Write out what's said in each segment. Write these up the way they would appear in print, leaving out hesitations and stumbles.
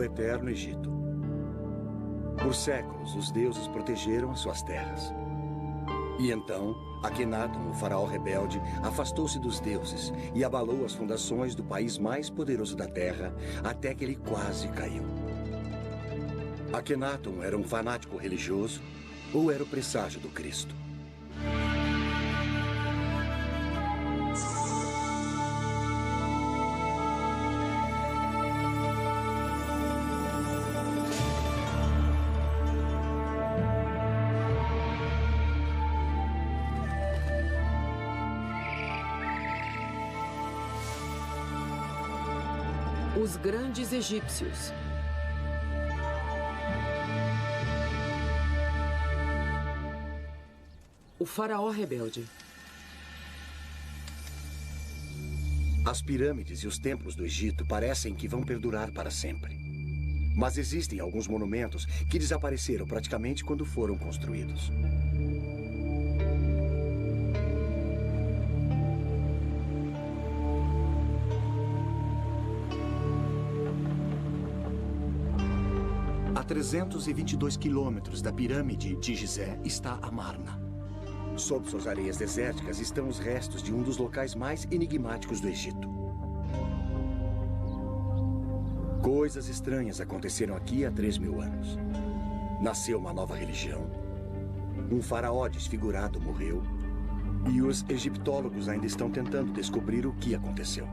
eterno Egito. Por séculos, os deuses protegeram as suas terras. E então, Akhenaton, o faraó rebelde, afastou-se dos deuses e abalou as fundações do país mais poderoso da terra, até que ele quase caiu. Akhenaton era um fanático religioso ou era o presságio do Cristo? Os grandes egípcios. O faraó rebelde. As pirâmides e os templos do Egito parecem que vão perdurar para sempre. Mas existem alguns monumentos que desapareceram praticamente quando foram construídos. A 322 quilômetros da pirâmide de Gizé está Amarna. Sob suas areias desérticas estão os restos de um dos locais mais enigmáticos do Egito. Coisas estranhas aconteceram aqui há 3.000 anos. Nasceu uma nova religião. Um faraó desfigurado morreu. E os egiptólogos ainda estão tentando descobrir o que aconteceu.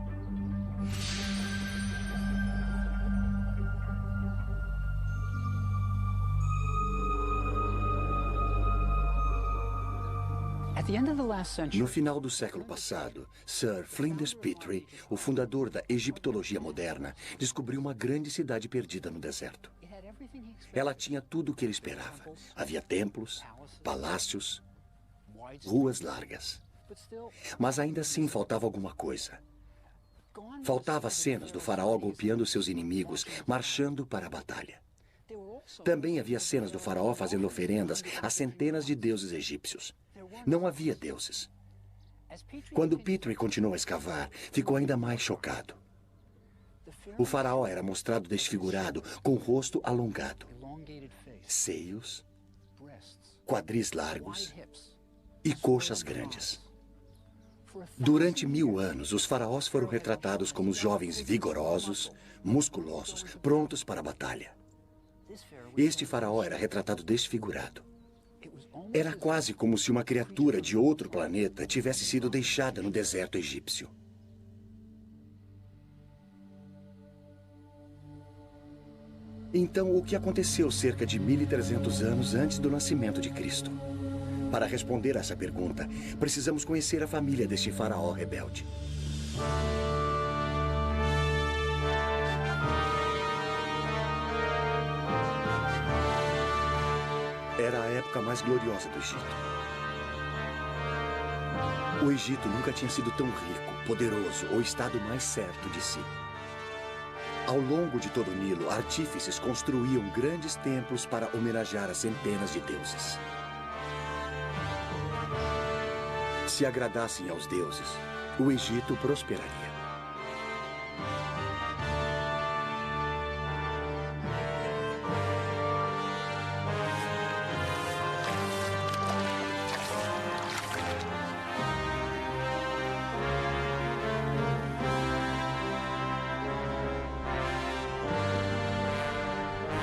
No final do século passado, Sir Flinders Petrie, o fundador da egiptologia moderna, descobriu uma grande cidade perdida no deserto. Ela tinha tudo o que ele esperava. Havia templos, palácios, ruas largas. Mas ainda assim faltava alguma coisa. Faltava cenas do faraó golpeando seus inimigos, marchando para a batalha. Também havia cenas do faraó fazendo oferendas a centenas de deuses egípcios. Não havia deuses. Quando Petrie continuou a escavar, ficou ainda mais chocado. O faraó era mostrado desfigurado, com o rosto alongado, seios, quadris largos e coxas grandes. Durante 1000 anos, os faraós foram retratados como jovens vigorosos, musculosos, prontos para a batalha. Este faraó era retratado desfigurado. Era quase como se uma criatura de outro planeta tivesse sido deixada no deserto egípcio. Então, o que aconteceu cerca de 1.300 anos antes do nascimento de Cristo? Para responder a essa pergunta, precisamos conhecer a família deste faraó rebelde. Era a época mais gloriosa do Egito. O Egito nunca tinha sido tão rico, poderoso ou estado mais certo de si. Ao longo de todo o Nilo, artífices construíam grandes templos para homenagear as centenas de deuses. Se agradassem aos deuses, o Egito prosperaria.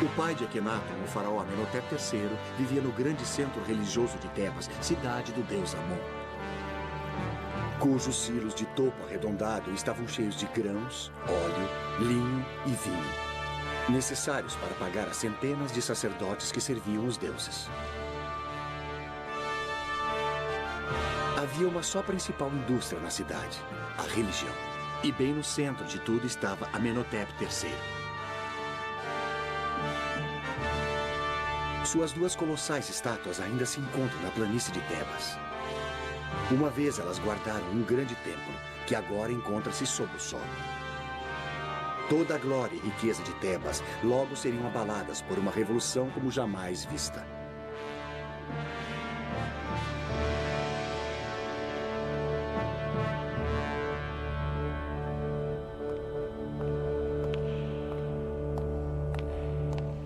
O pai de Akhenaton, o faraó Amenhotep III, vivia no grande centro religioso de Tebas, cidade do deus Amon, cujos silos de topo arredondado estavam cheios de grãos, óleo, linho e vinho, necessários para pagar as centenas de sacerdotes que serviam os deuses. Havia uma só principal indústria na cidade, a religião. E bem no centro de tudo estava Amenhotep III. Suas duas colossais estátuas ainda se encontram na planície de Tebas. Uma vez elas guardaram um grande templo, que agora encontra-se sob o solo. Toda a glória e riqueza de Tebas logo seriam abaladas por uma revolução como jamais vista.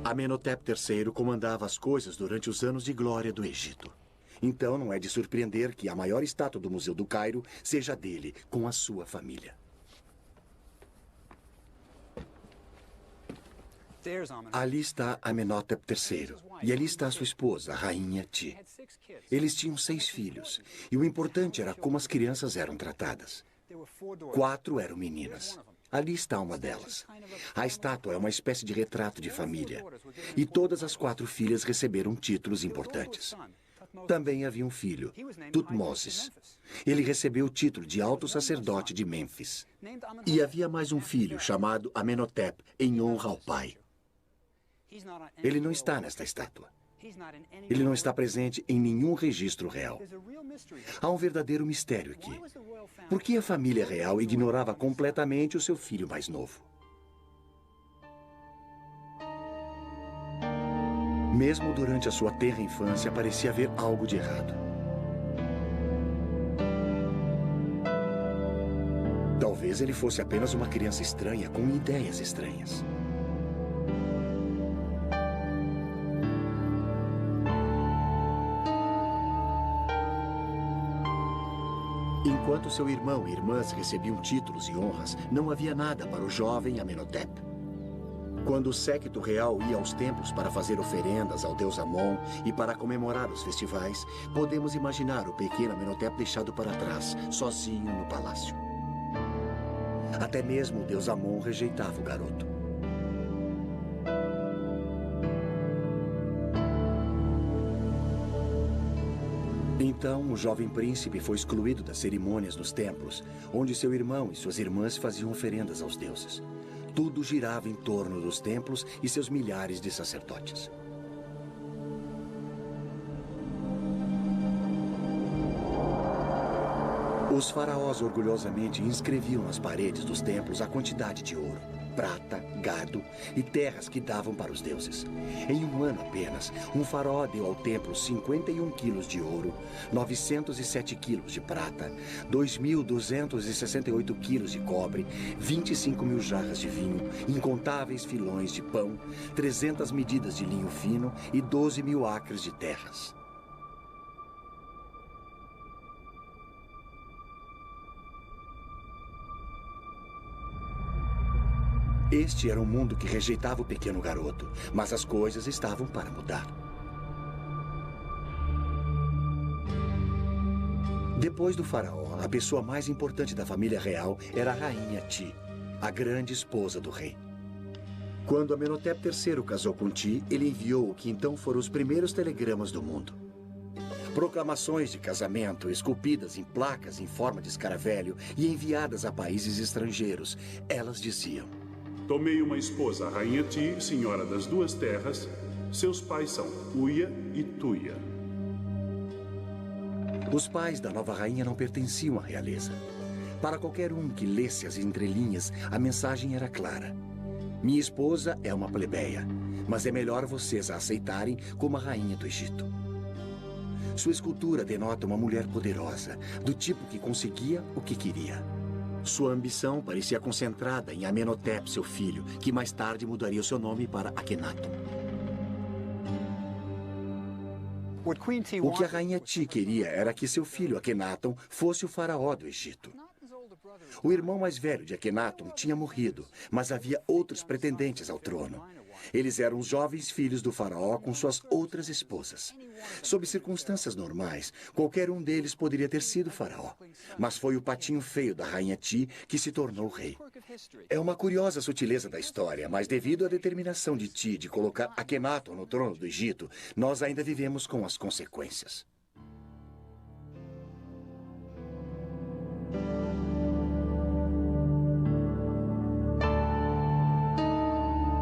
Amenhotep III comandava as coisas durante os anos de glória do Egito. Então não é de surpreender que a maior estátua do Museu do Cairo seja dele, com a sua família. Ali está Amenhotep III, e ali está sua esposa, a rainha Ti. Eles tinham 6 filhos, e o importante era como as crianças eram tratadas. 4 eram meninas. Ali está uma delas. A estátua é uma espécie de retrato de família, e todas as 4 filhas receberam títulos importantes. Também havia um filho, Tutmoses. Ele recebeu o título de alto sacerdote de Mênfis. E havia mais um filho chamado Amenhotep, em honra ao pai. Ele não está nesta estátua. Ele não está presente em nenhum registro real. Há um verdadeiro mistério aqui. Por que a família real ignorava completamente o seu filho mais novo? Mesmo durante a sua tenra infância, parecia haver algo de errado. Talvez ele fosse apenas uma criança estranha com ideias estranhas. Enquanto seu irmão e irmãs recebiam títulos e honras, não havia nada para o jovem Amenhotep. Quando o séquito real ia aos templos para fazer oferendas ao deus Amon e para comemorar os festivais, podemos imaginar o pequeno Amenhotep deixado para trás, sozinho no palácio. Até mesmo o deus Amon rejeitava o garoto. Então, o jovem príncipe foi excluído das cerimônias nos templos, onde seu irmão e suas irmãs faziam oferendas aos deuses. Tudo girava em torno dos templos e seus milhares de sacerdotes. Os faraós orgulhosamente inscreviam nas paredes dos templos a quantidade de ouro, prata, gado e terras que davam para os deuses. Em um ano apenas, um faraó deu ao templo 51 quilos de ouro, 907 quilos de prata, 2.268 quilos de cobre, 25 mil jarras de vinho, incontáveis filões de pão, 300 medidas de linho fino e 12 mil acres de terras. Este era um mundo que rejeitava o pequeno garoto, mas as coisas estavam para mudar. Depois do faraó, a pessoa mais importante da família real era a rainha Ti, a grande esposa do rei. Quando Amenhotep III casou com Ti, ele enviou o que então foram os primeiros telegramas do mundo. Proclamações de casamento esculpidas em placas em forma de escaravelho e enviadas a países estrangeiros. Elas diziam: tomei uma esposa, a rainha Ti, senhora das 2 terras. Seus pais são Uia e Tuia. Os pais da nova rainha não pertenciam à realeza. Para qualquer um que lesse as entrelinhas, a mensagem era clara. Minha esposa é uma plebeia, mas é melhor vocês a aceitarem como a rainha do Egito. Sua escultura denota uma mulher poderosa, do tipo que conseguia o que queria. Sua ambição parecia concentrada em Amenhotep, seu filho, que mais tarde mudaria o seu nome para Akhenaton. O que a rainha Ti queria era que seu filho Akhenaton fosse o faraó do Egito. O irmão mais velho de Akhenaton tinha morrido, mas havia outros pretendentes ao trono. Eles eram os jovens filhos do faraó com suas outras esposas. Sob circunstâncias normais, qualquer um deles poderia ter sido faraó. Mas foi o patinho feio da rainha Ti que se tornou rei. É uma curiosa sutileza da história, mas devido à determinação de Ti de colocar Akhenaton no trono do Egito, nós ainda vivemos com as consequências.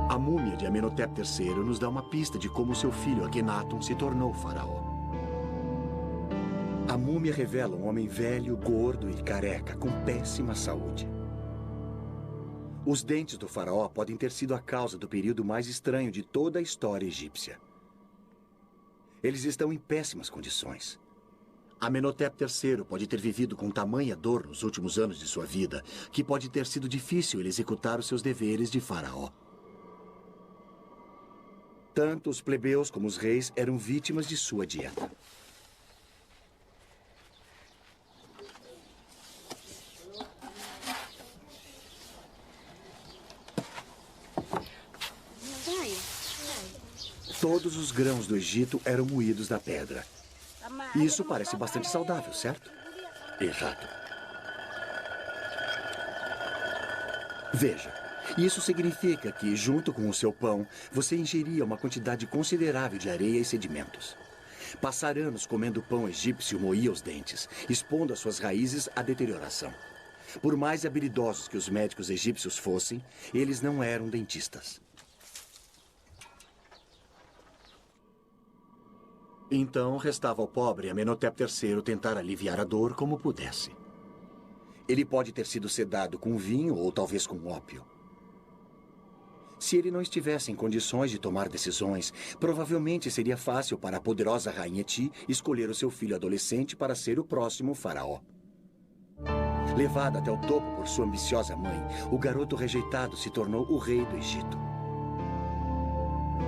A múmia de Amenhotep III nos dá uma pista de como seu filho Akhenaton se tornou faraó. A múmia revela um homem velho, gordo e careca, com péssima saúde. Os dentes do faraó podem ter sido a causa do período mais estranho de toda a história egípcia. Eles estão em péssimas condições. Amenhotep III pode ter vivido com tamanha dor nos últimos anos de sua vida, que pode ter sido difícil ele executar os seus deveres de faraó. Tanto os plebeus como os reis eram vítimas de sua dieta. Todos os grãos do Egito eram moídos na pedra. Isso parece bastante saudável, certo? Exato. Veja, isso significa que, junto com o seu pão, você ingeria uma quantidade considerável de areia e sedimentos. Passar anos comendo pão egípcio moía os dentes, expondo as suas raízes à deterioração. Por mais habilidosos que os médicos egípcios fossem, eles não eram dentistas. Então, restava ao pobre Amenhotep III tentar aliviar a dor como pudesse. Ele pode ter sido sedado com vinho ou talvez com ópio. Se ele não estivesse em condições de tomar decisões, provavelmente seria fácil para a poderosa Rainha Ti escolher o seu filho adolescente para ser o próximo faraó. Levado até o topo por sua ambiciosa mãe, o garoto rejeitado se tornou o rei do Egito.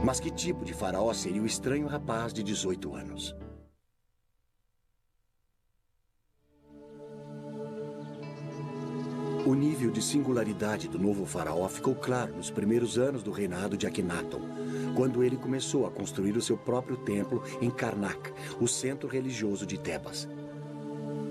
Mas que tipo de faraó seria o estranho rapaz de 18 anos? O nível de singularidade do novo faraó ficou claro nos primeiros anos do reinado de Akhenaton, quando ele começou a construir o seu próprio templo em Karnak, o centro religioso de Tebas.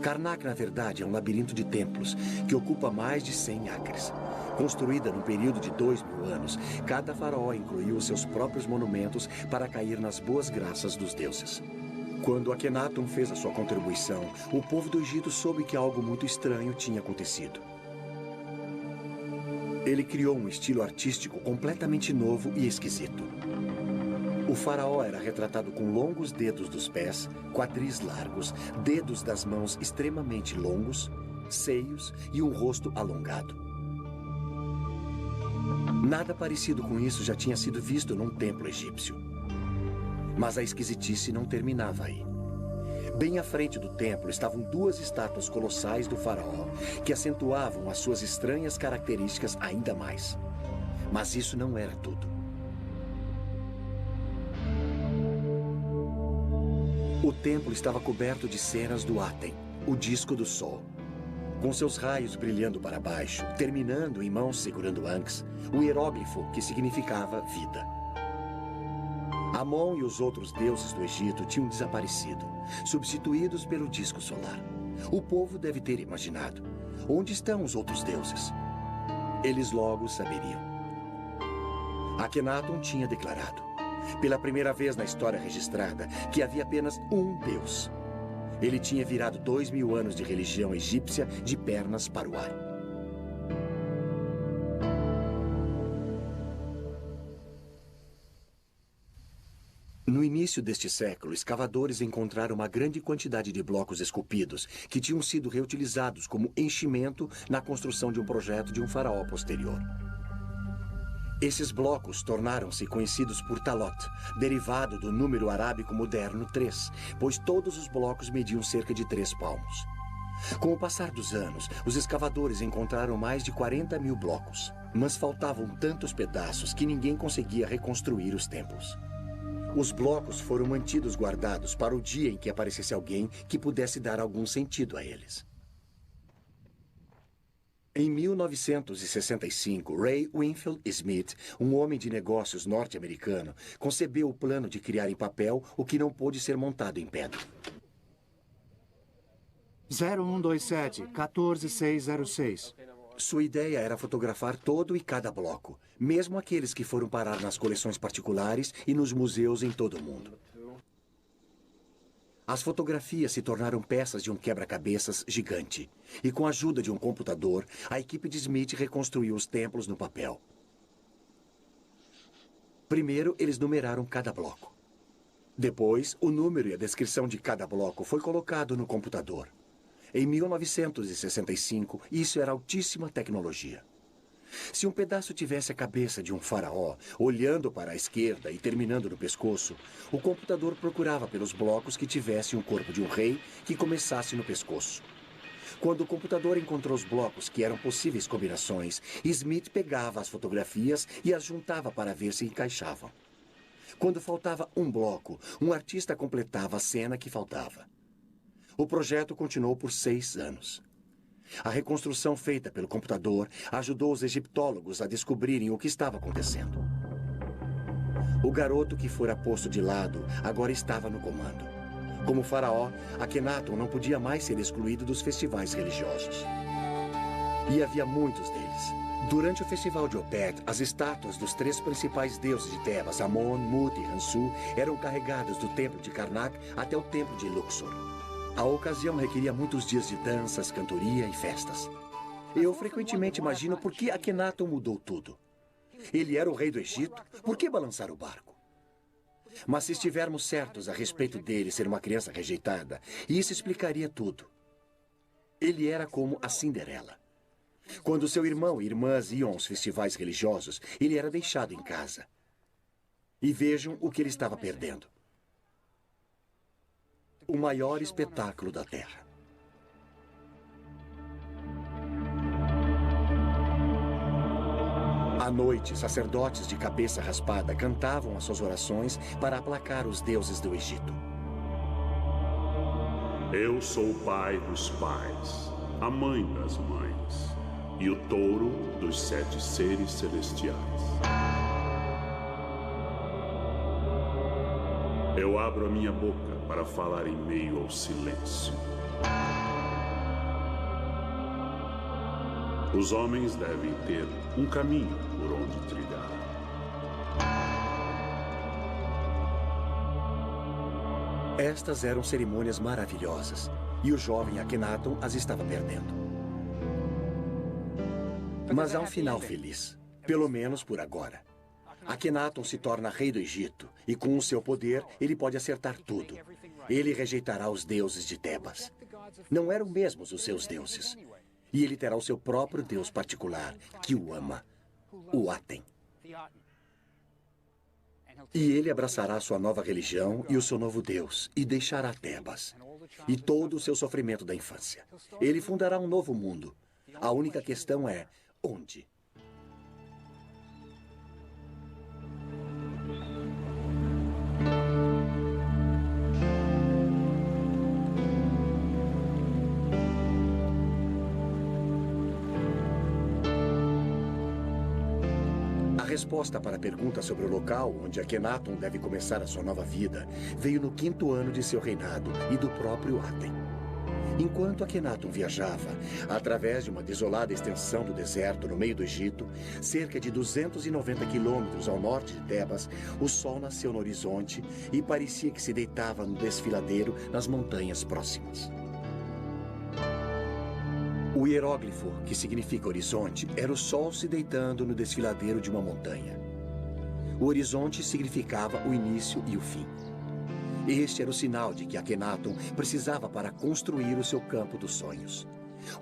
Karnak, na verdade, é um labirinto de templos que ocupa mais de 100 acres. Construída no período de 2000 anos, cada faraó incluiu os seus próprios monumentos para cair nas boas graças dos deuses. Quando Akhenaton fez a sua contribuição, o povo do Egito soube que algo muito estranho tinha acontecido. Ele criou um estilo artístico completamente novo e esquisito. O faraó era retratado com longos dedos dos pés, quadris largos, dedos das mãos extremamente longos, seios e um rosto alongado. Nada parecido com isso já tinha sido visto num templo egípcio. Mas a esquisitice não terminava aí. Bem à frente do templo estavam duas estátuas colossais do faraó, que acentuavam as suas estranhas características ainda mais. Mas isso não era tudo. O templo estava coberto de cenas do Aten, o disco do sol. Com seus raios brilhando para baixo, terminando em mãos segurando Ankhs, o hieróglifo que significava vida. Amon e os outros deuses do Egito tinham desaparecido, substituídos pelo disco solar. O povo deve ter imaginado: onde estão os outros deuses? Eles logo saberiam. Akhenaton tinha declarado, pela primeira vez na história registrada, que havia apenas um Deus. Ele tinha virado 2000 anos de religião egípcia de pernas para o ar. No início deste século, escavadores encontraram uma grande quantidade de blocos esculpidos que tinham sido reutilizados como enchimento na construção de um projeto de um faraó posterior. Esses blocos tornaram-se conhecidos por Talot, derivado do número arábico moderno 3, pois todos os blocos mediam cerca de 3 palmos. Com o passar dos anos, os escavadores encontraram mais de 40 mil blocos, mas faltavam tantos pedaços que ninguém conseguia reconstruir os templos. Os blocos foram mantidos guardados para o dia em que aparecesse alguém que pudesse dar algum sentido a eles. Em 1965, Ray Winfield Smith, um homem de negócios norte-americano, concebeu o plano de criar em papel o que não pôde ser montado em pedra. 0127-14606. Sua ideia era fotografar todo e cada bloco, mesmo aqueles que foram parar nas coleções particulares e nos museus em todo o mundo. As fotografias se tornaram peças de um quebra-cabeças gigante. E com a ajuda de um computador, a equipe de Smith reconstruiu os templos no papel. Primeiro, eles numeraram cada bloco. Depois, o número e a descrição de cada bloco foi colocado no computador. Em 1965, isso era altíssima tecnologia. Se um pedaço tivesse a cabeça de um faraó, olhando para a esquerda e terminando no pescoço, o computador procurava pelos blocos que tivessem o corpo de um rei que começasse no pescoço. Quando o computador encontrou os blocos que eram possíveis combinações, Smith pegava as fotografias e as juntava para ver se encaixavam. Quando faltava um bloco, um artista completava a cena que faltava. O projeto continuou por 6 anos. A reconstrução feita pelo computador ajudou os egiptólogos a descobrirem o que estava acontecendo. O garoto que fora posto de lado agora estava no comando. Como faraó, Akhenaton não podia mais ser excluído dos festivais religiosos. E havia muitos deles. Durante o festival de Opet, as estátuas dos 3 principais deuses de Tebas, Amon, Mut e Hansu, eram carregadas do templo de Karnak até o templo de Luxor. A ocasião requeria muitos dias de danças, cantoria e festas. Eu frequentemente imagino por que Akhenaton mudou tudo. Ele era o rei do Egito, por que balançar o barco? Mas se estivermos certos a respeito dele ser uma criança rejeitada, isso explicaria tudo. Ele era como a Cinderela. Quando seu irmão e irmãs iam aos festivais religiosos, ele era deixado em casa. E vejam o que ele estava perdendo. O maior espetáculo da Terra. À noite, sacerdotes de cabeça raspada cantavam as suas orações para aplacar os deuses do Egito. Eu sou o pai dos pais, a mãe das mães e o touro dos 7 seres celestiais. Eu abro a minha boca para falar em meio ao silêncio. Os homens devem ter um caminho por onde trilhar. Estas eram cerimônias maravilhosas, e o jovem Akhenaton as estava perdendo. Mas há um final feliz, pelo menos por agora. Akhenaton se torna rei do Egito, e com o seu poder, ele pode acertar tudo. Ele rejeitará os deuses de Tebas. Não eram mesmos os seus deuses. E ele terá o seu próprio Deus particular, que o ama, o Aten. E ele abraçará sua nova religião e o seu novo Deus, e deixará Tebas, e todo o seu sofrimento da infância. Ele fundará um novo mundo. A única questão é, onde? A resposta para a pergunta sobre o local onde Akhenaton deve começar a sua nova vida veio no 5º ano de seu reinado e do próprio Aten. Enquanto Akhenaton viajava, através de uma desolada extensão do deserto no meio do Egito, cerca de 290 quilômetros ao norte de Tebas, o sol nasceu no horizonte e parecia que se deitava no desfiladeiro nas montanhas próximas. O hieróglifo, que significa horizonte, era o sol se deitando no desfiladeiro de uma montanha. O horizonte significava o início e o fim. Este era o sinal de que Akhenaton precisava para construir o seu campo dos sonhos.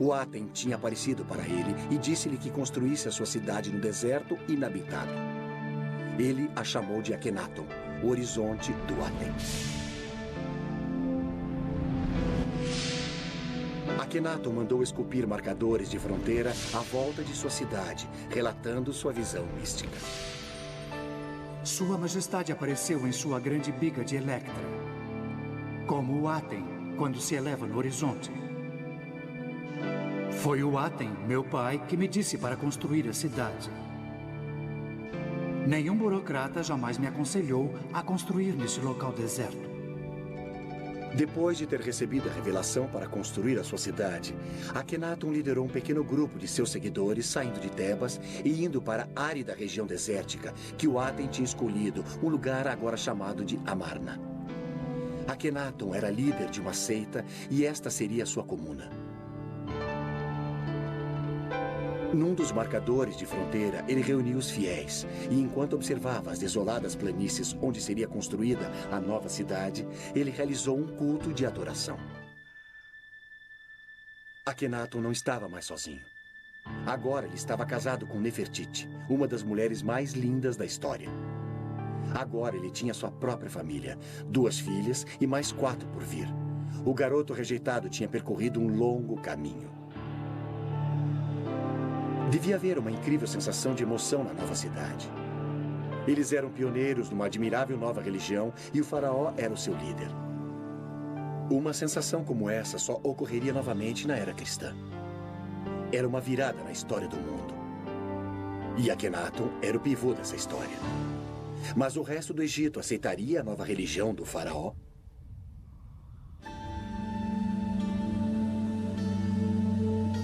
O Aten tinha aparecido para ele e disse-lhe que construísse a sua cidade no deserto inabitado. Ele a chamou de Akhenaton, o horizonte do Aten. Akhenaton mandou esculpir marcadores de fronteira à volta de sua cidade, relatando sua visão mística. Sua Majestade apareceu em sua grande biga de Electra, como o Aten, quando se eleva no horizonte. Foi o Aten, meu pai, que me disse para construir a cidade. Nenhum burocrata jamais me aconselhou a construir nesse local deserto. Depois de ter recebido a revelação para construir a sua cidade, Akhenaton liderou um pequeno grupo de seus seguidores saindo de Tebas e indo para a árida região desértica que o Aten tinha escolhido, um lugar agora chamado de Amarna. Akhenaton era líder de uma seita e esta seria a sua comuna. Num dos marcadores de fronteira, ele reuniu os fiéis e, enquanto observava as desoladas planícies onde seria construída a nova cidade, ele realizou um culto de adoração. Akhenaton não estava mais sozinho. Agora ele estava casado com Nefertiti, uma das mulheres mais lindas da história. Agora ele tinha sua própria família, 2 filhas e mais 4 por vir. O garoto rejeitado tinha percorrido um longo caminho. Devia haver uma incrível sensação de emoção na nova cidade. Eles eram pioneiros numa admirável nova religião e o faraó era o seu líder. Uma sensação como essa só ocorreria novamente na era cristã. Era uma virada na história do mundo. E Akhenaton era o pivô dessa história. Mas o resto do Egito aceitaria a nova religião do faraó?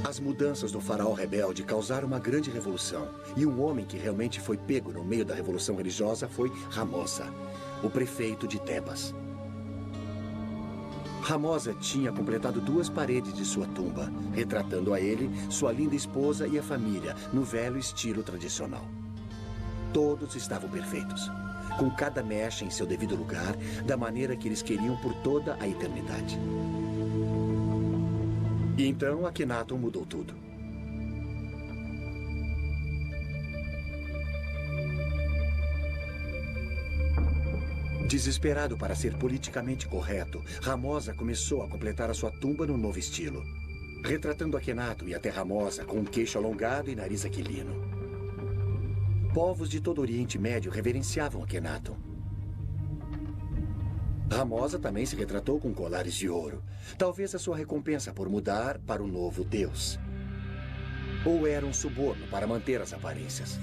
As mudanças do faraó rebelde causaram uma grande revolução. E um homem que realmente foi pego no meio da revolução religiosa foi Ramosa, o prefeito de Tebas. Ramosa tinha completado 2 paredes de sua tumba, retratando a ele, sua linda esposa e a família, no velho estilo tradicional. Todos estavam perfeitos, com cada mecha em seu devido lugar, da maneira que eles queriam por toda a eternidade. E então Akhenaton mudou tudo. Desesperado para ser politicamente correto, Ramosa começou a completar a sua tumba no novo estilo, retratando Akhenaton e até Ramosa com um queixo alongado e nariz aquilino. Povos de todo o Oriente Médio reverenciavam Akhenaton. Ramosa também se retratou com colares de ouro, talvez a sua recompensa por mudar para o novo deus. Ou era um suborno para manter as aparências.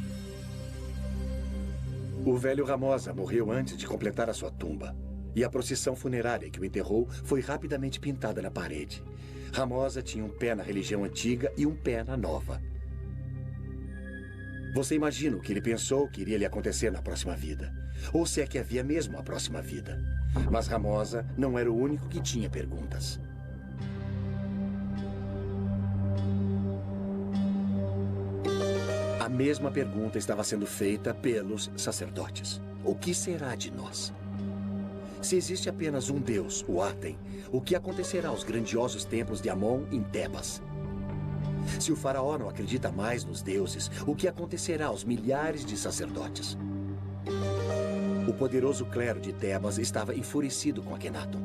O velho Ramosa morreu antes de completar a sua tumba, e a procissão funerária que o enterrou foi rapidamente pintada na parede. Ramosa tinha um pé na religião antiga e um pé na nova. Você imagina o que ele pensou que iria lhe acontecer na próxima vida? Ou se é que havia mesmo a próxima vida? Mas Ramosa não era o único que tinha perguntas. A mesma pergunta estava sendo feita pelos sacerdotes. O que será de nós? Se existe apenas um Deus, o Aten, o que acontecerá aos grandiosos templos de Amon em Tebas? Se o faraó não acredita mais nos deuses, o que acontecerá aos milhares de sacerdotes? O poderoso clero de Tebas estava enfurecido com Akhenaton.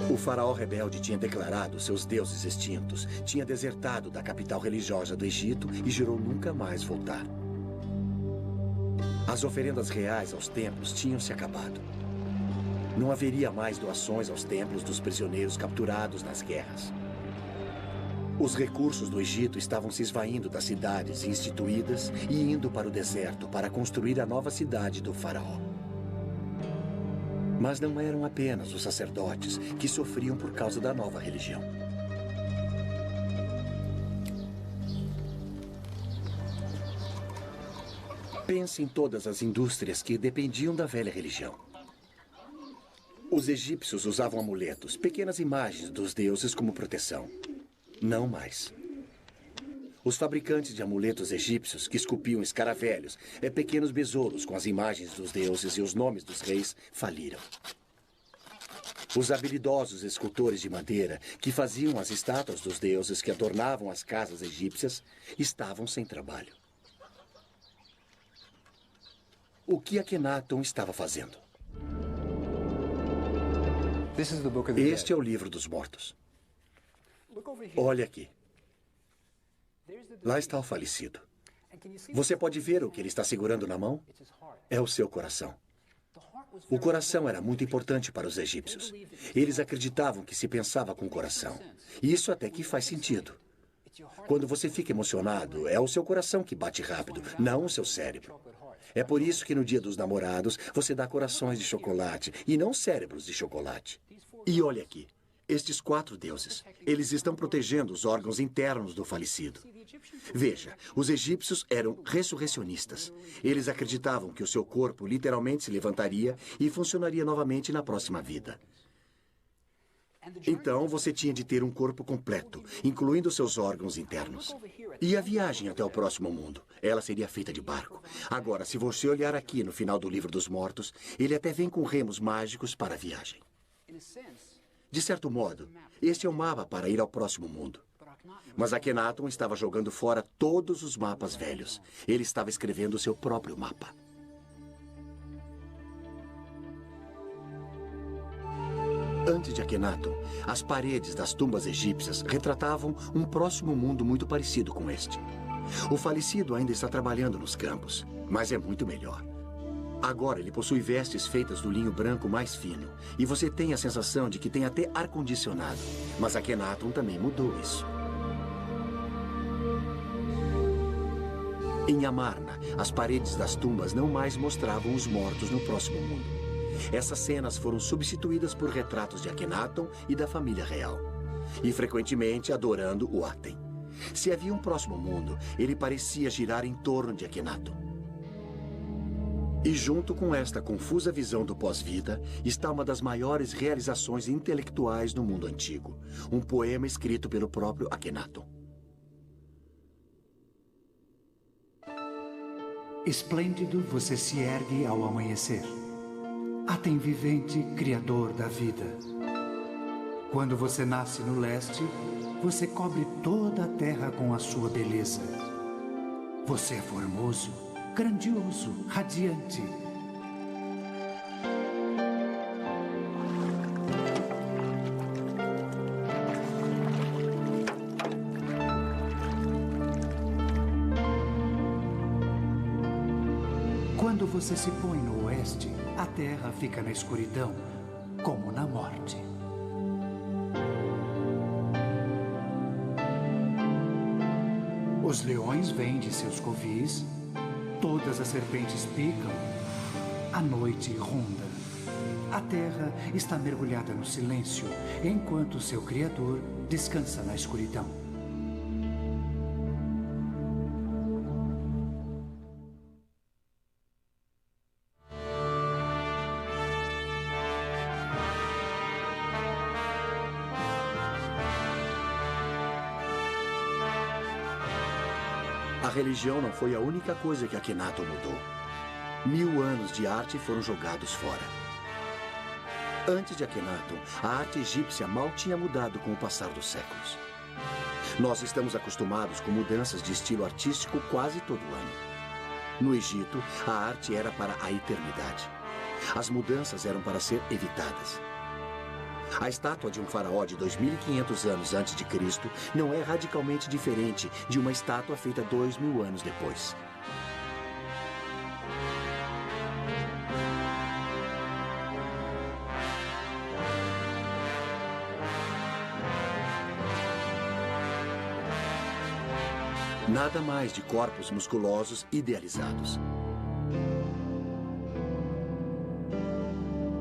O faraó rebelde tinha declarado seus deuses extintos, tinha desertado da capital religiosa do Egito e jurou nunca mais voltar. As oferendas reais aos templos tinham se acabado. Não haveria mais doações aos templos dos prisioneiros capturados nas guerras. Os recursos do Egito estavam se esvaindo das cidades instituídas e indo para o deserto para construir a nova cidade do faraó. Mas não eram apenas os sacerdotes que sofriam por causa da nova religião. Pense em todas as indústrias que dependiam da velha religião. Os egípcios usavam amuletos, pequenas imagens dos deuses como proteção. Não mais. Os fabricantes de amuletos egípcios que esculpiam escaravelhos, pequenos besouros com as imagens dos deuses e os nomes dos reis, faliram. Os habilidosos escultores de madeira que faziam as estátuas dos deuses que adornavam as casas egípcias estavam sem trabalho. O que Akhenaton estava fazendo? Este é o livro dos mortos. Olha aqui. Lá está o falecido. Você pode ver o que ele está segurando na mão? É o seu coração. O coração era muito importante para os egípcios. Eles acreditavam que se pensava com o coração. E isso até que faz sentido. Quando você fica emocionado, é o seu coração que bate rápido, não o seu cérebro. É por isso que no Dia dos Namorados você dá corações de chocolate e não cérebros de chocolate. E olha aqui, estes 4 deuses, eles estão protegendo os órgãos internos do falecido. Veja, os egípcios eram ressurrecionistas. Eles acreditavam que o seu corpo literalmente se levantaria e funcionaria novamente na próxima vida. Então, você tinha de ter um corpo completo, incluindo seus órgãos internos. E a viagem até o próximo mundo? Ela seria feita de barco. Agora, se você olhar aqui no final do Livro dos Mortos, ele até vem com remos mágicos para a viagem. De certo modo, este é o mapa para ir ao próximo mundo. Mas Akhenaton estava jogando fora todos os mapas velhos. Ele estava escrevendo o seu próprio mapa. Antes de Akhenaton, as paredes das tumbas egípcias retratavam um próximo mundo muito parecido com este. O falecido ainda está trabalhando nos campos, mas é muito melhor. Agora ele possui vestes feitas do linho branco mais fino, e você tem a sensação de que tem até ar-condicionado. Mas Akhenaton também mudou isso. Em Amarna, as paredes das tumbas não mais mostravam os mortos no próximo mundo. Essas cenas foram substituídas por retratos de Akhenaton e da família real, e frequentemente adorando o Aten. Se havia um próximo mundo, ele parecia girar em torno de Akhenaton. E junto com esta confusa visão do pós-vida, está uma das maiores realizações intelectuais no mundo antigo, um poema escrito pelo próprio Akhenaton. Esplêndido você se ergue ao amanhecer. Aten vivente, criador da vida. Quando você nasce no leste, você cobre toda a terra com a sua beleza. Você é formoso, grandioso, radiante. Quando você se põe no oeste, a terra fica na escuridão, como na morte. Os leões vêm de seus covis, todas as serpentes picam, a noite ronda. A terra está mergulhada no silêncio, enquanto seu Criador descansa na escuridão. A religião não foi a única coisa que Akhenaton mudou. 1000 anos de arte foram jogados fora. Antes de Akhenaton, a arte egípcia mal tinha mudado com o passar dos séculos. Nós estamos acostumados com mudanças de estilo artístico quase todo ano. No Egito, a arte era para a eternidade. As mudanças eram para ser evitadas. A estátua de um faraó de 2500 anos antes de Cristo não é radicalmente diferente de uma estátua feita 2000 anos depois. Nada mais de corpos musculosos idealizados.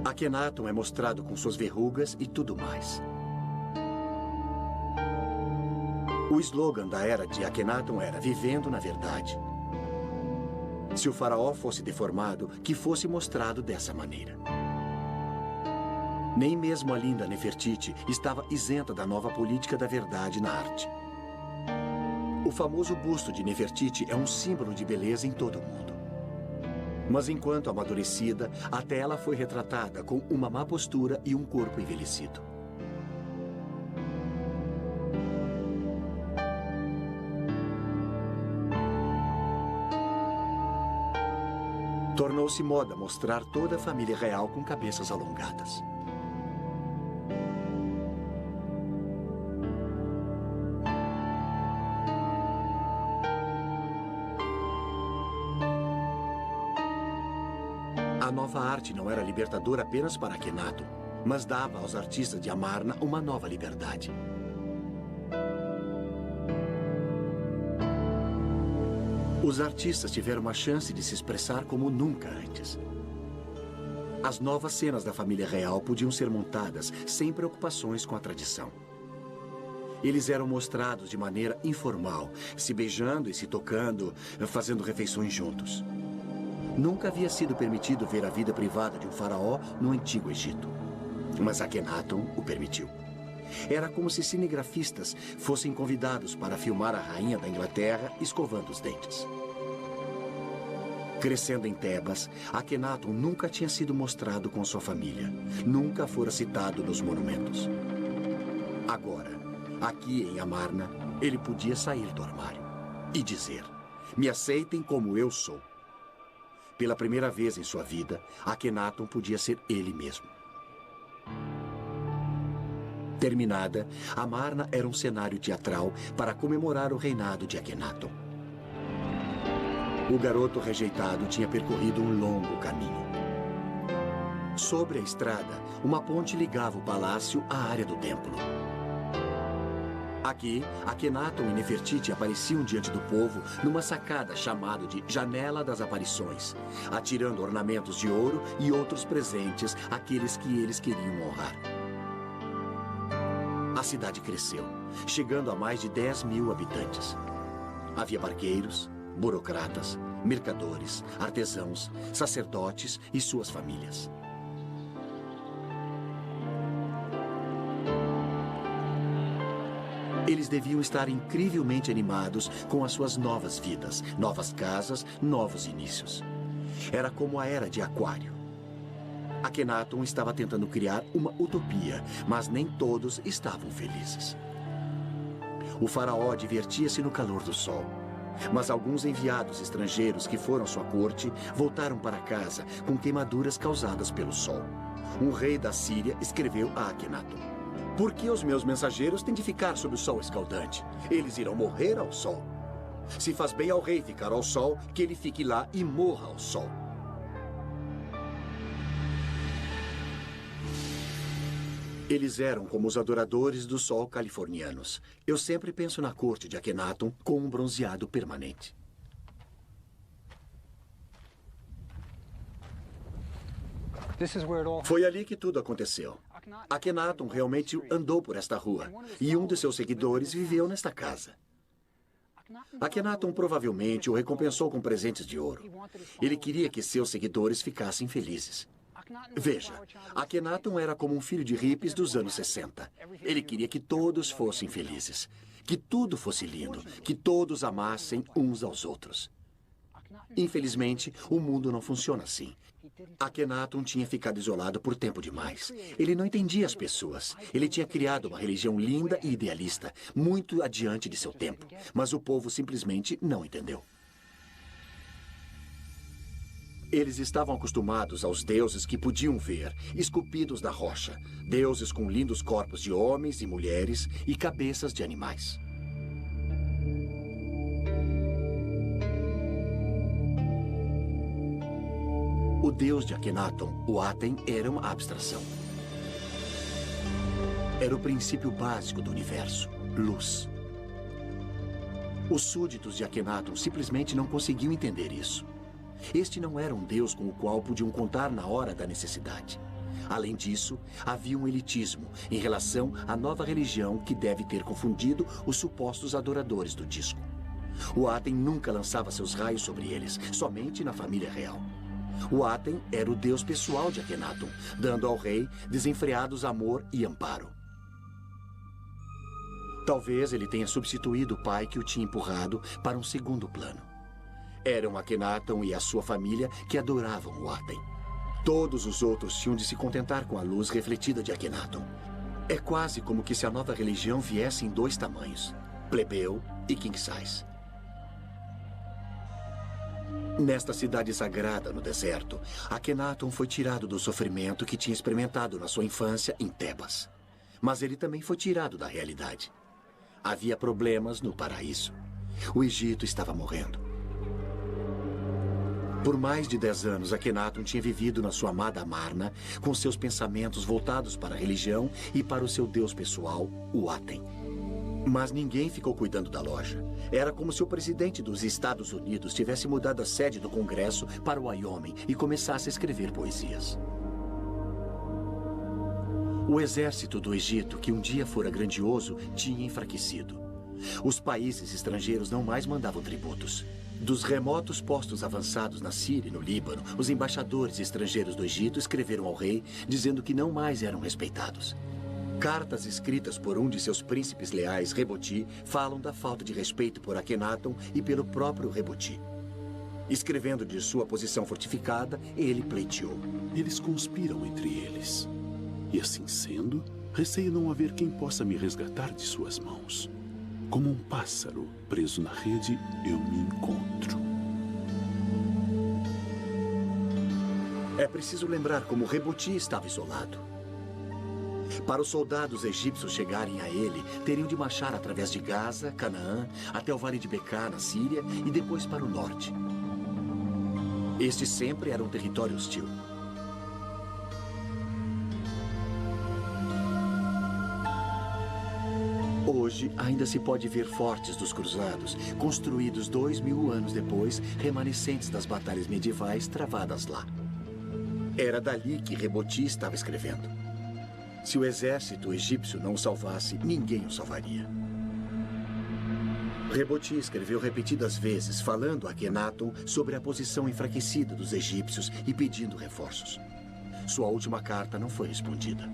Akhenaton é mostrado com suas verrugas e tudo mais. O slogan da era de Akhenaton era "Vivendo na Verdade". Se o faraó fosse deformado, que fosse mostrado dessa maneira. Nem mesmo a linda Nefertiti estava isenta da nova política da verdade na arte. O famoso busto de Nefertiti é um símbolo de beleza em todo o mundo. Mas enquanto amadurecida, até ela foi retratada com uma má postura e um corpo envelhecido. Tornou-se moda mostrar toda a família real com cabeças alongadas. A nova arte não era libertadora apenas para Akhenaton, mas dava aos artistas de Amarna uma nova liberdade. Os artistas tiveram uma chance de se expressar como nunca antes. As novas cenas da família real podiam ser montadas sem preocupações com a tradição. Eles eram mostrados de maneira informal, se beijando e se tocando, fazendo refeições juntos. Nunca havia sido permitido ver a vida privada de um faraó no Antigo Egito. Mas Akhenaton o permitiu. Era como se cinegrafistas fossem convidados para filmar a rainha da Inglaterra escovando os dentes. Crescendo em Tebas, Akhenaton nunca tinha sido mostrado com sua família. Nunca fora citado nos monumentos. Agora, aqui em Amarna, ele podia sair do armário e dizer: "Me aceitem como eu sou." Pela primeira vez em sua vida, Akhenaton podia ser ele mesmo. Terminada, Amarna era um cenário teatral para comemorar o reinado de Akhenaton. O garoto rejeitado tinha percorrido um longo caminho. Sobre a estrada, uma ponte ligava o palácio à área do templo. Aqui, Akhenaton e Nefertiti apareciam diante do povo numa sacada chamada de Janela das Aparições, atirando ornamentos de ouro e outros presentes àqueles que eles queriam honrar. A cidade cresceu, chegando a mais de 10.000 habitantes. Havia barqueiros, burocratas, mercadores, artesãos, sacerdotes e suas famílias. Eles deviam estar incrivelmente animados com as suas novas vidas, novas casas, novos inícios. Era como a Era de Aquário. Akhenaton estava tentando criar uma utopia, mas nem todos estavam felizes. O faraó divertia-se no calor do sol, mas alguns enviados estrangeiros que foram à sua corte voltaram para casa com queimaduras causadas pelo sol. Um rei da Síria escreveu a Akhenaton: "Por que os meus mensageiros têm de ficar sob o sol escaldante? Eles irão morrer ao sol. Se faz bem ao rei ficar ao sol, que ele fique lá e morra ao sol." Eles eram como os adoradores do sol californianos. Eu sempre penso na corte de Akhenaton com um bronzeado permanente. Foi ali que tudo aconteceu. Akhenaton realmente andou por esta rua, e um de seus seguidores viveu nesta casa. Akhenaton provavelmente o recompensou com presentes de ouro. Ele queria que seus seguidores ficassem felizes. Veja, Akhenaton era como um filho de hippies dos anos 60. Ele queria que todos fossem felizes, que tudo fosse lindo, que todos amassem uns aos outros. Infelizmente, o mundo não funciona assim. Akhenaton tinha ficado isolado por tempo demais. Ele não entendia as pessoas. Ele tinha criado uma religião linda e idealista, muito adiante de seu tempo. Mas o povo simplesmente não entendeu. Eles estavam acostumados aos deuses que podiam ver, esculpidos na rocha. Deuses com lindos corpos de homens e mulheres e cabeças de animais. O deus de Akhenaton, o Aten, era uma abstração. Era o princípio básico do universo, luz. Os súditos de Akhenaton simplesmente não conseguiam entender isso. Este não era um deus com o qual podiam contar na hora da necessidade. Além disso, havia um elitismo em relação à nova religião que deve ter confundido os supostos adoradores do disco. O Aten nunca lançava seus raios sobre eles, somente na família real. O Aten era o deus pessoal de Akhenaton, dando ao rei desenfreados amor e amparo. Talvez ele tenha substituído o pai que o tinha empurrado para um segundo plano. Eram Akhenaton e a sua família que adoravam o Aten. Todos os outros tinham de se contentar com a luz refletida de Akhenaton. É quase como que se a nova religião viesse em dois tamanhos, plebeu e king size. Nesta cidade sagrada no deserto, Akhenaton foi tirado do sofrimento que tinha experimentado na sua infância em Tebas. Mas ele também foi tirado da realidade. Havia problemas no paraíso. O Egito estava morrendo. Por mais de 10 anos, Akhenaton tinha vivido na sua amada Amarna, com seus pensamentos voltados para a religião e para o seu deus pessoal, o Aten. Mas ninguém ficou cuidando da loja. Era como se o presidente dos Estados Unidos tivesse mudado a sede do Congresso para o Wyoming e começasse a escrever poesias. O exército do Egito, que um dia fora grandioso, tinha enfraquecido. Os países estrangeiros não mais mandavam tributos. Dos remotos postos avançados na Síria e no Líbano, os embaixadores estrangeiros do Egito escreveram ao rei dizendo que não mais eram respeitados. Cartas escritas por um de seus príncipes leais, Reboti, falam da falta de respeito por Akhenaton e pelo próprio Reboti. Escrevendo de sua posição fortificada, ele pleiteou: Eles conspiram entre eles. E assim sendo, receio não haver quem possa me resgatar de suas mãos. Como um pássaro preso na rede, eu me encontro. É preciso lembrar como Reboti estava isolado. Para os soldados egípcios chegarem a ele, teriam de marchar através de Gaza, Canaã, até o Vale de Becar, na Síria, e depois para o norte. Este sempre era um território hostil. Hoje, ainda se pode ver fortes dos cruzados, construídos 2000 anos depois, remanescentes das batalhas medievais travadas lá. Era dali que Reboti estava escrevendo. Se o exército egípcio não o salvasse, ninguém o salvaria. Reboti escreveu repetidas vezes, falando a Akhenaton sobre a posição enfraquecida dos egípcios e pedindo reforços. Sua última carta não foi respondida.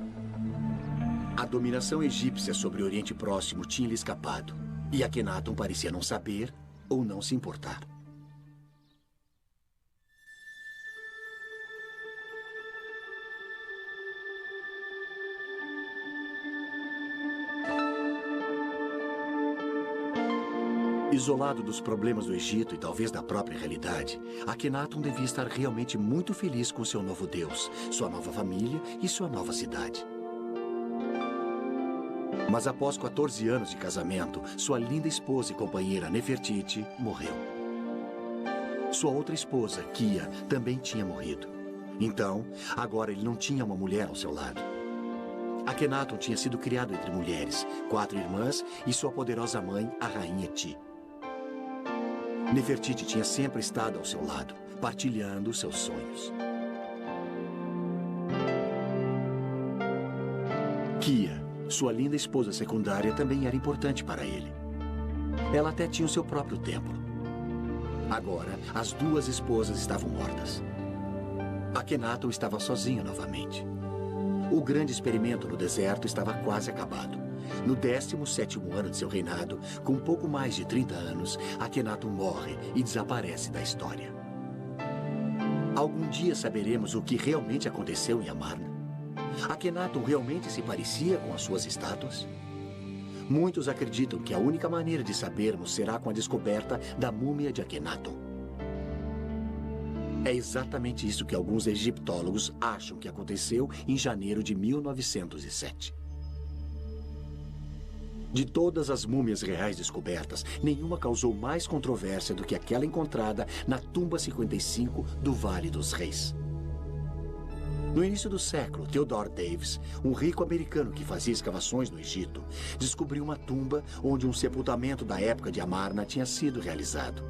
A dominação egípcia sobre o Oriente Próximo tinha lhe escapado, e Akhenaton parecia não saber ou não se importar. Isolado dos problemas do Egito e talvez da própria realidade, Akhenaton devia estar realmente muito feliz com seu novo Deus, sua nova família e sua nova cidade. Mas após 14 anos de casamento, sua linda esposa e companheira Nefertiti morreu. Sua outra esposa, Kia, também tinha morrido. Então, agora ele não tinha uma mulher ao seu lado. Akhenaton tinha sido criado entre mulheres, 4 irmãs e sua poderosa mãe, a rainha Ti. Nefertiti tinha sempre estado ao seu lado, partilhando seus sonhos. Kia, sua linda esposa secundária, também era importante para ele. Ela até tinha o seu próprio templo. Agora, as 2 esposas estavam mortas. Akhenaton estava sozinho novamente. O grande experimento no deserto estava quase acabado. No 17º ano de seu reinado, com pouco mais de 30 anos, Akhenaton morre e desaparece da história. Algum dia saberemos o que realmente aconteceu em Amarna? Akhenaton realmente se parecia com as suas estátuas? Muitos acreditam que a única maneira de sabermos será com a descoberta da múmia de Akhenaton. É exatamente isso que alguns egiptólogos acham que aconteceu em janeiro de 1907. De todas as múmias reais descobertas, nenhuma causou mais controvérsia do que aquela encontrada na tumba 55 do Vale dos Reis. No início do século, Theodore Davis, um rico americano que fazia escavações no Egito, descobriu uma tumba onde um sepultamento da época de Amarna tinha sido realizado.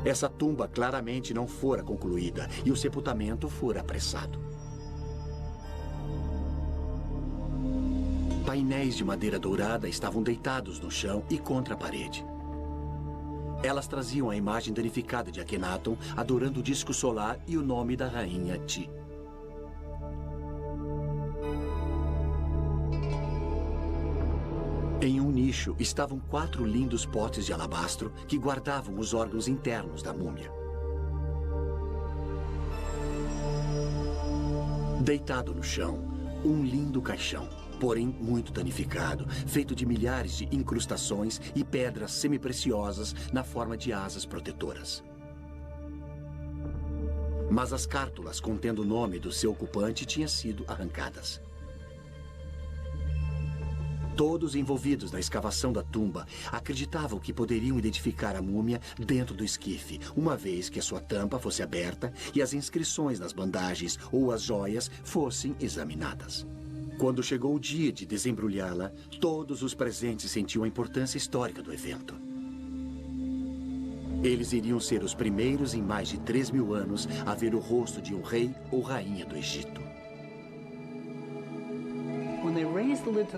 Essa tumba claramente não fora concluída e o sepultamento fora apressado. Painéis de madeira dourada estavam deitados no chão e contra a parede. Elas traziam a imagem danificada de Akhenaton adorando o disco solar e o nome da rainha Ti. Em um nicho estavam 4 lindos potes de alabastro que guardavam os órgãos internos da múmia. Deitado no chão, um lindo caixão, porém muito danificado, feito de milhares de incrustações e pedras semipreciosas na forma de asas protetoras. Mas as cártulas contendo o nome do seu ocupante tinham sido arrancadas. Todos envolvidos na escavação da tumba acreditavam que poderiam identificar a múmia dentro do esquife, uma vez que a sua tampa fosse aberta e as inscrições nas bandagens ou as joias fossem examinadas. Quando chegou o dia de desembrulhá-la, todos os presentes sentiam a importância histórica do evento. Eles iriam ser os primeiros em mais de 3.000 anos a ver o rosto de um rei ou rainha do Egito.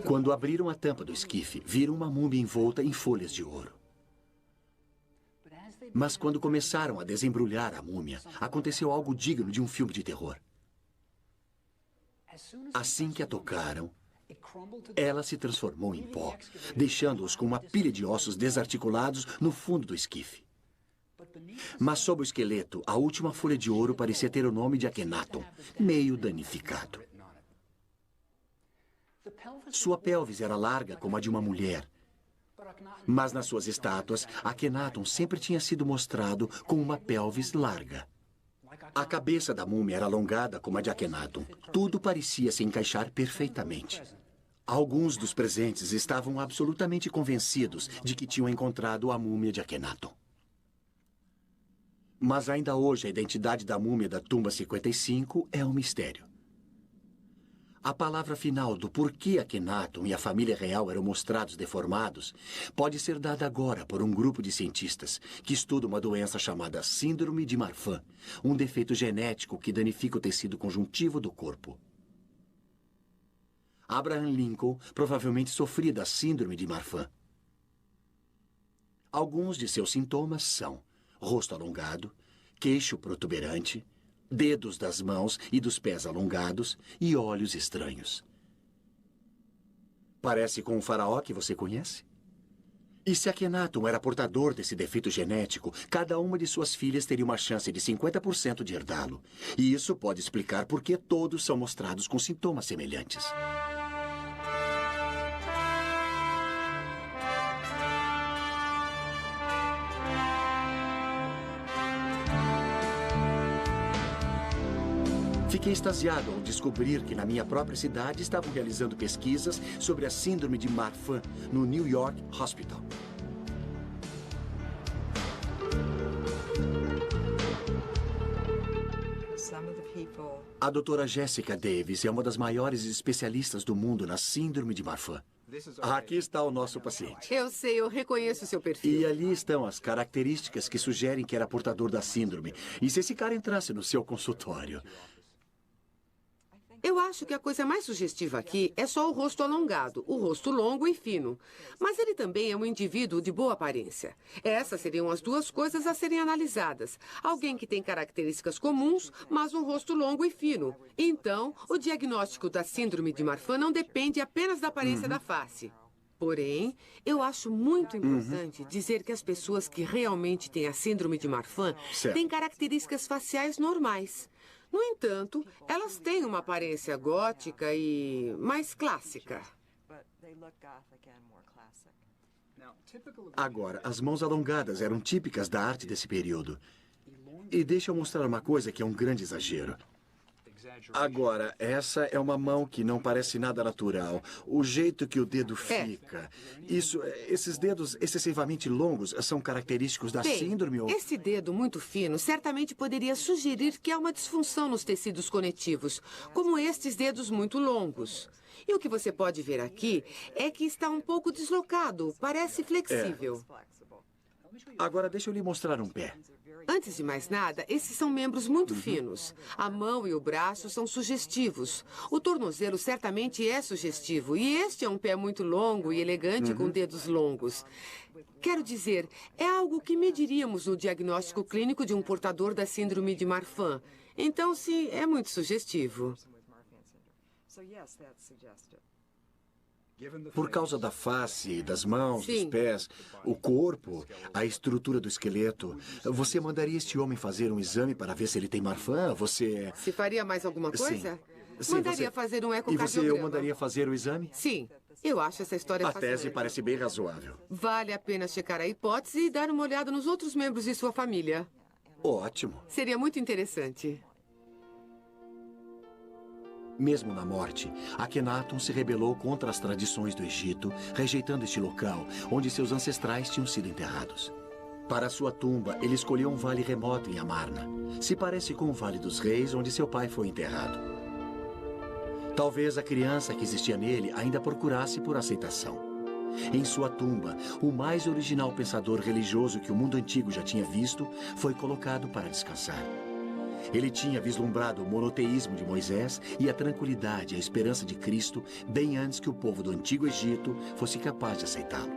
Quando abriram a tampa do esquife, viram uma múmia envolta em folhas de ouro. Mas quando começaram a desembrulhar a múmia, aconteceu algo digno de um filme de terror. Assim que a tocaram, ela se transformou em pó, deixando-os com uma pilha de ossos desarticulados no fundo do esquife. Mas sob o esqueleto, a última folha de ouro parecia ter o nome de Akhenaton, meio danificado. Sua pelvis era larga como a de uma mulher. Mas nas suas estátuas, Akhenaton sempre tinha sido mostrado com uma pelvis larga. A cabeça da múmia era alongada como a de Akhenaton. Tudo parecia se encaixar perfeitamente. Alguns dos presentes estavam absolutamente convencidos de que tinham encontrado a múmia de Akhenaton. Mas ainda hoje a identidade da múmia da tumba 55 é um mistério. A palavra final do porquê Akhenaton e a família real eram mostrados deformados pode ser dada agora por um grupo de cientistas que estuda uma doença chamada Síndrome de Marfan, um defeito genético que danifica o tecido conjuntivo do corpo. Abraham Lincoln provavelmente sofria da Síndrome de Marfan. Alguns de seus sintomas são rosto alongado, queixo protuberante, dedos das mãos e dos pés alongados e olhos estranhos. Parece com um faraó que você conhece? E se Akhenaton era portador desse defeito genético, cada uma de suas filhas teria uma chance de 50% de herdá-lo. E isso pode explicar por que todos são mostrados com sintomas semelhantes. Fiquei extasiado ao descobrir que na minha própria cidade estavam realizando pesquisas sobre a síndrome de Marfan no New York Hospital. A doutora Jessica Davis é uma das maiores especialistas do mundo na síndrome de Marfan. Aqui está o nosso paciente. Eu sei, eu reconheço o seu perfil. E ali estão as características que sugerem que era portador da síndrome. E se esse cara entrasse no seu consultório? Eu acho que a coisa mais sugestiva aqui é só o rosto alongado, o rosto longo e fino. Mas ele também é um indivíduo de boa aparência. Essas seriam as duas coisas a serem analisadas. Alguém que tem características comuns, mas um rosto longo e fino. Então, o diagnóstico da síndrome de Marfan não depende apenas da aparência da face. Porém, eu acho muito importante dizer que as pessoas que realmente têm a síndrome de Marfan têm características faciais normais. No entanto, elas têm uma aparência gótica e mais clássica. Agora, as mãos alongadas eram típicas da arte desse período. E deixa eu mostrar uma coisa que é um grande exagero. Agora, essa é uma mão que não parece nada natural. O jeito que o dedo fica. Esses dedos excessivamente longos são característicos da síndrome ou... Esse dedo muito fino certamente poderia sugerir que há uma disfunção nos tecidos conectivos, como estes dedos muito longos. E o que você pode ver aqui é que está um pouco deslocado, parece flexível. Agora, deixa eu lhe mostrar um pé. Antes de mais nada, esses são membros muito finos. A mão e o braço são sugestivos. O tornozelo certamente é sugestivo. E este é um pé muito longo e elegante com dedos longos. Quero dizer, é algo que mediríamos no diagnóstico clínico de um portador da síndrome de Marfan. Então, sim, é muito sugestivo. Por causa da face, das mãos, dos pés, o corpo, a estrutura do esqueleto, você mandaria este homem fazer um exame para ver se ele tem Marfan? Você... Se faria mais alguma coisa? Sim, mandaria fazer um ecocardiograma. E você mandaria fazer o exame? Sim. Eu acho essa história fascinante. A tese parece bem razoável. Vale a pena checar a hipótese e dar uma olhada nos outros membros de sua família. Ótimo. Seria muito interessante. Mesmo na morte, Akhenaton se rebelou contra as tradições do Egito, rejeitando este local onde seus ancestrais tinham sido enterrados. Para sua tumba, ele escolheu um vale remoto em Amarna. Se parece com o Vale dos Reis, onde seu pai foi enterrado. Talvez a criança que existia nele ainda procurasse por aceitação. Em sua tumba, o mais original pensador religioso que o mundo antigo já tinha visto foi colocado para descansar. Ele tinha vislumbrado o monoteísmo de Moisés e a tranquilidade e a esperança de Cristo bem antes que o povo do Antigo Egito fosse capaz de aceitá-lo.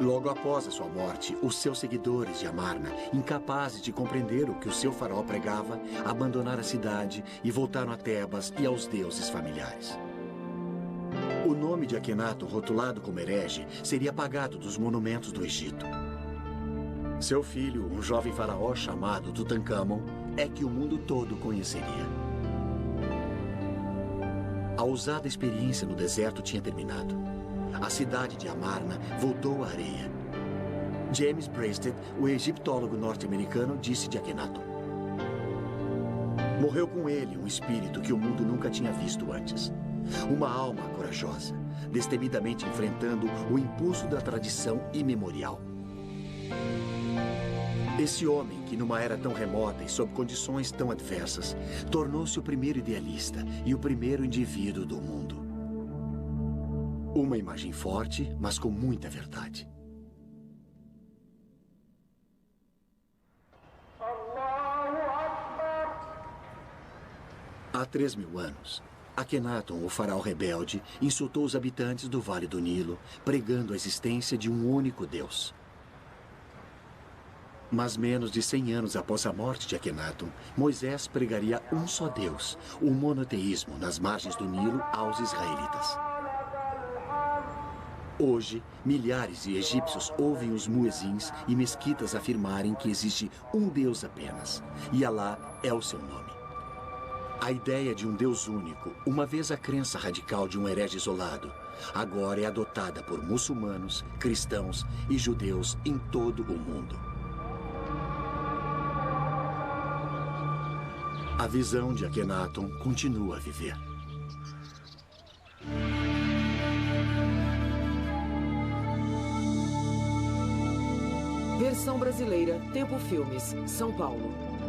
Logo após a sua morte, os seus seguidores de Amarna, incapazes de compreender o que o seu faraó pregava, abandonaram a cidade e voltaram a Tebas e aos deuses familiares. O nome de Akhenaton, rotulado como herege, seria apagado dos monumentos do Egito. Seu filho, um jovem faraó chamado Tutankhamon, é que o mundo todo conheceria. A ousada experiência no deserto tinha terminado. A cidade de Amarna voltou à areia. James Breasted, o egiptólogo norte-americano, disse de Akhenaton: Morreu com ele um espírito que o mundo nunca tinha visto antes. Uma alma corajosa, destemidamente enfrentando o impulso da tradição imemorial. Esse homem, que numa era tão remota e sob condições tão adversas, tornou-se o primeiro idealista e o primeiro indivíduo do mundo. Uma imagem forte, mas com muita verdade. Há 3.000 anos, Akhenaton, o faraó rebelde, insultou os habitantes do Vale do Nilo, pregando a existência de um único Deus. Mas menos de 100 anos após a morte de Akhenaton, Moisés pregaria um só Deus, o monoteísmo nas margens do Nilo aos israelitas. Hoje, milhares de egípcios ouvem os muezins e mesquitas afirmarem que existe um Deus apenas, e Alá é o seu nome. A ideia de um Deus único, uma vez a crença radical de um herege isolado, agora é adotada por muçulmanos, cristãos e judeus em todo o mundo. A visão de Akhenaton continua a viver. Versão brasileira, Tempo Filmes, São Paulo.